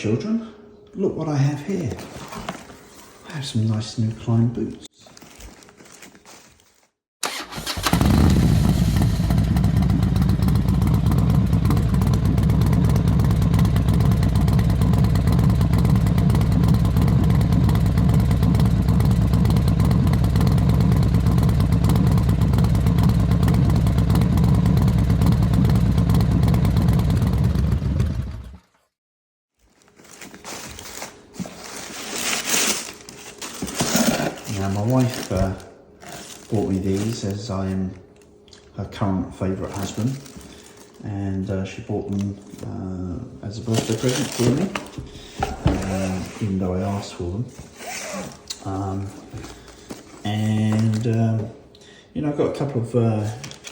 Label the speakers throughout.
Speaker 1: children, look what I have here. I have some nice new Klim boots. Now my wife bought me these as I am her current favourite husband, and she bought them as a birthday present for me, even though I asked for them. You know, I've got a couple of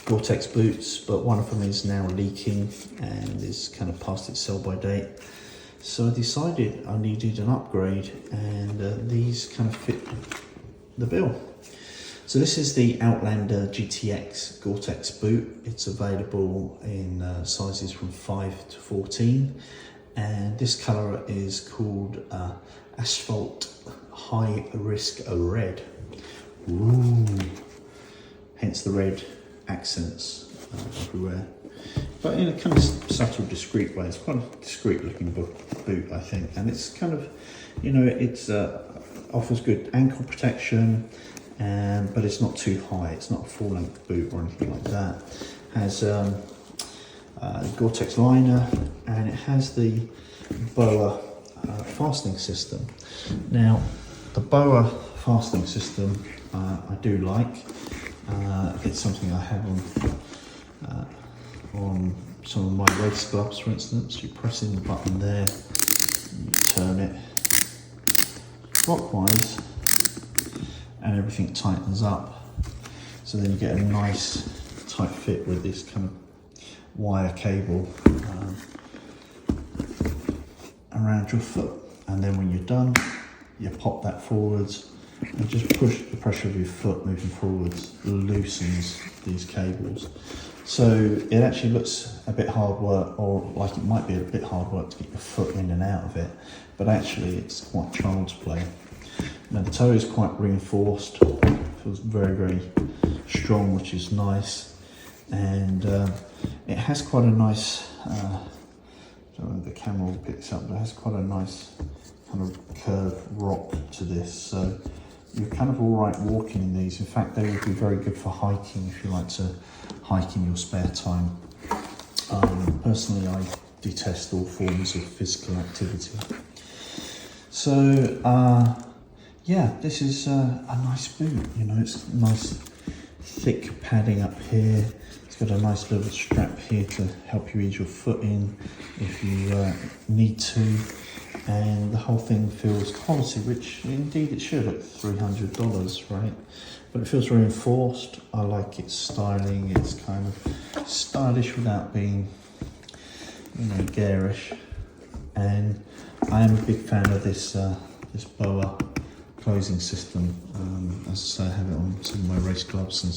Speaker 1: Gore-Tex boots, but one of them is now leaking and is kind of past its sell-by date. So I decided I needed an upgrade, and these kind of fit the bill. So this is the Outlander GTX Gore-Tex boot. It's available in sizes from 5 to 14, and this colour is called Asphalt High Risk Red. Ooh. Hence the red accents everywhere, but in a kind of subtle, discreet way. It's quite a discreet looking boot, I think, and it's kind of, you know, it's offers good ankle protection, but it's not too high. It's not a full-length boot or anything like that. It has Gore-Tex liner, and it has the BOA fastening system. Now, the BOA fastening system I do like. It's something I have on some of my race gloves, for instance. You press in the button there, you turn it clockwise, and everything tightens up. So then you get a nice tight fit with this kind of wire cable around your foot. And then when you're done, you pop that forwards and just push the pressure of your foot moving forwards, loosens these cables. So it actually looks a bit hard work, or like it might be a bit hard work to get your foot in and out of it, but actually it's quite child's play. Now the toe is quite reinforced, feels very, very strong, which is nice, and it has quite a nice, I don't know if the camera will pick this up, but it has quite a nice kind of curved rock to this, so you're kind of all right walking in these. In fact, they would be very good for hiking if you like to hike in your spare time. Personally, I detest all forms of physical activity. So, yeah, this is a nice boot. You know, it's nice thick padding up here. It's got a nice little strap here to help you ease your foot in if you need to. And the whole thing feels quality, which indeed it should at $300, right? But it feels reinforced. I like its styling. It's kind of stylish without being, you know, garish. And I am a big fan of this this BOA closing system. As I say, I have it on some of my race gloves and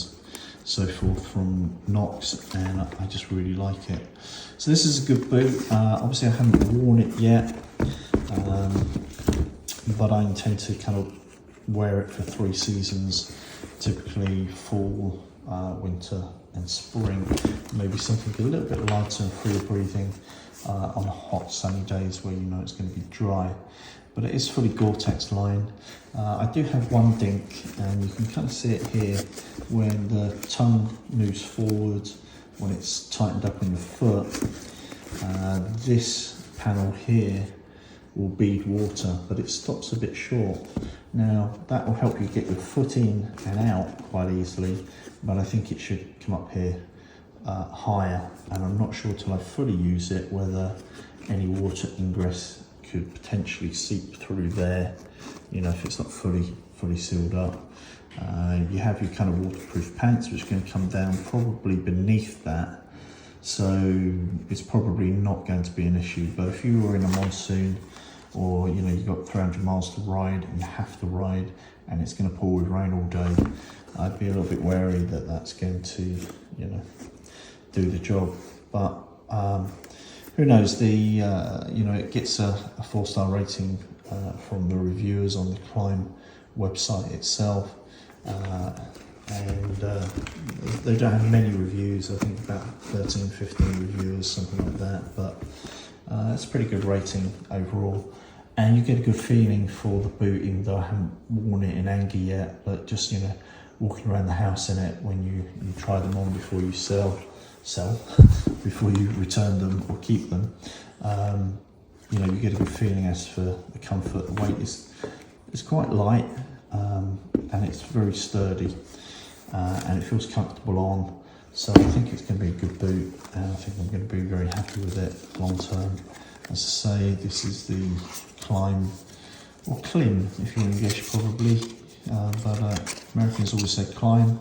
Speaker 1: so forth from Knox, and I just really like it. So this is a good boot. Obviously I haven't worn it yet, but I intend to kind of wear it for 3 seasons, typically fall, winter and spring. Maybe something a little bit lighter and freer breathing on hot sunny days where you know it's going to be dry. But it is fully Gore-Tex lined. I do have one dink, and you can kind of see it here when the tongue moves forward, when it's tightened up on your foot. This panel here will bead water, but it stops a bit short. Now that will help you get your foot in and out quite easily, but I think it should come up here higher, and I'm not sure till I fully use it whether any water ingress could potentially seep through there, you know, if it's not fully sealed up. You have your kind of waterproof pants, which are going to come down probably beneath that, so it's probably not going to be an issue. But if you were in a monsoon, or you know, you've got 300 miles to ride and you have to ride and it's going to pour with rain all day, I'd be a little bit wary that that's going to, you know, do the job. But who knows, the you know, it gets a 4-star rating from the reviewers on the Klim website itself, and they don't have many reviews. I think about 13, 15 reviewers, something like that, but it's a pretty good rating overall. And you get a good feeling for the boot, even though I haven't worn it in MkII yet, but just, you know, walking around the house in it when you try them on before you sell before you return them or keep them, you know, you get a good feeling as for the comfort. The weight is quite light, and it's very sturdy, and it feels comfortable on, so I think it's going to be a good boot, and I think I'm going to be very happy with it long term. As I say, this is the Klim, or Klim if you're English probably, but Americans always say Klim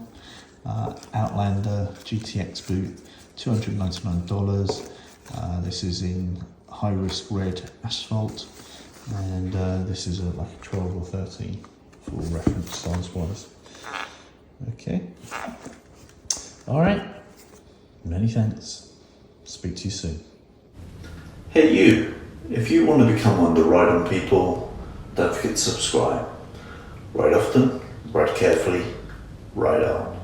Speaker 1: Outlander GTX boot, $299. This is in high risk red asphalt, and this is like a 12 or 13 for reference size wise. Okay, all right, many thanks, speak to you soon. Hey you, if you want to become one of the Ride On people, don't forget to subscribe. Ride often, ride carefully, ride on.